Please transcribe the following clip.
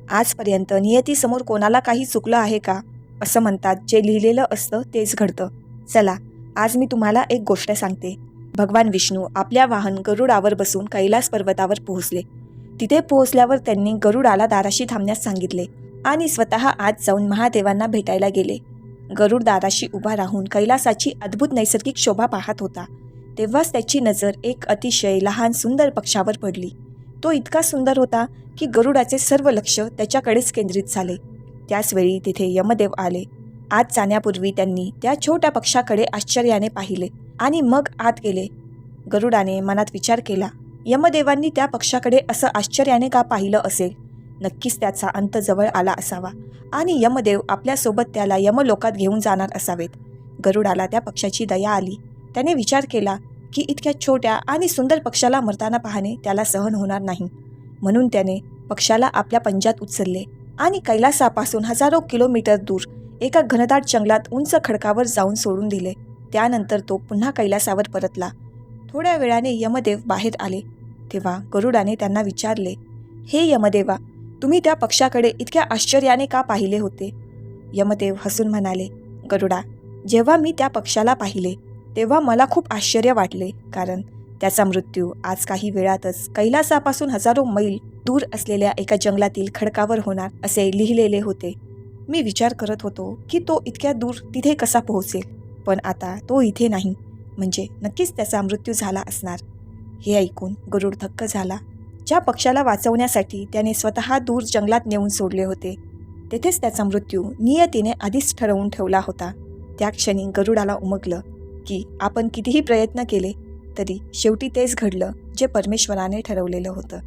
आजपर्यंत नियतीसमोर कोणाला काही चुकलं आहे का? असं म्हणतात, जे लिहिलेलं असतं तेच घडतं. चला, आज मी तुम्हाला एक गोष्ट सांगते. भगवान विष्णू आपल्या वाहन गरुडावर बसून कैलास पर्वतावर पोहोचले. तिथे पोहोचल्यावर त्यांनी गरुडाला दाराशी थांबण्यास सांगितले आणि स्वतः आत जाऊन महादेवांना भेटायला गेले. गरुड दाराशी उभा राहून कैलासाची अद्भुत नैसर्गिक शोभा पाहत होता. तेव्हाच त्याची नजर एक अतिशय लहान सुंदर पक्षावर पडली. तो इतका सुंदर होता की गरुडाचे सर्व लक्ष त्याच्याकडेच केंद्रित झाले. त्याचवेळी तिथे यमदेव आले. आत जाण्यापूर्वी त्यांनी त्या छोट्या पक्षाकडे आश्चर्याने पाहिले आणि मग आत गेले. गरुडाने मनात विचार केला, यमदेवांनी त्या पक्षाकडे असं आश्चर्याने का पाहिलं असेल? नक्कीच त्याचा अंत जवळ आला असावा आणि यमदेव आपल्यासोबत त्याला यमलोकात घेऊन जाणार असावेत. गरुडाला त्या पक्षाची दया आली. त्याने विचार केला की इतक्या छोट्या आणि सुंदर पक्षाला मरताना पाहणे त्याला सहन होणार नाही. म्हणून त्याने पक्षाला आपल्या पंजात उचलले आणि कैलासापासून हजारो किलोमीटर दूर एका घनदाट जंगलात उंच खडकावर जाऊन सोडून दिले. त्यानंतर तो पुन्हा कैलासावर परतला. थोड्या वेळाने यमदेव बाहेर आले. तेव्हा गरुडाने त्यांना विचारले, हे यमदेवा, तुम्ही त्या पक्षाकडे इतक्या आश्चर्याने का पाहिले होते? यमदेव हसून म्हणाले, गरुडा, जेव्हा मी त्या पक्षाला पाहिले तेव्हा मला खूप आश्चर्य वाटले, कारण त्याचा मृत्यू आज काही वेळातच कैलासापासून हजारो मैल दूर असलेल्या एका जंगलातील खडकावर होणार असे लिहिलेले होते. मी विचार करत होतो की तो इतक्या दूर तिथे कसा पोहोचेल, पण आता तो इथे नाही, म्हणजे नक्कीच त्याचा मृत्यू झाला असणार. हे ऐकून गरुड थक्क झाला. ज्या पक्षाला वाचवण्यासाठी त्याने स्वतः दूर जंगलात नेऊन सोडले होते, तेथेच त्याचा मृत्यू नियतीने आधीच ठरवून ठेवला होता. त्या क्षणी गरुडाला उमगलं की आपण कितीही प्रयत्न केले तरी शेवटी तेच घडलं जे परमेश्वराने ठरवलेलं होतं.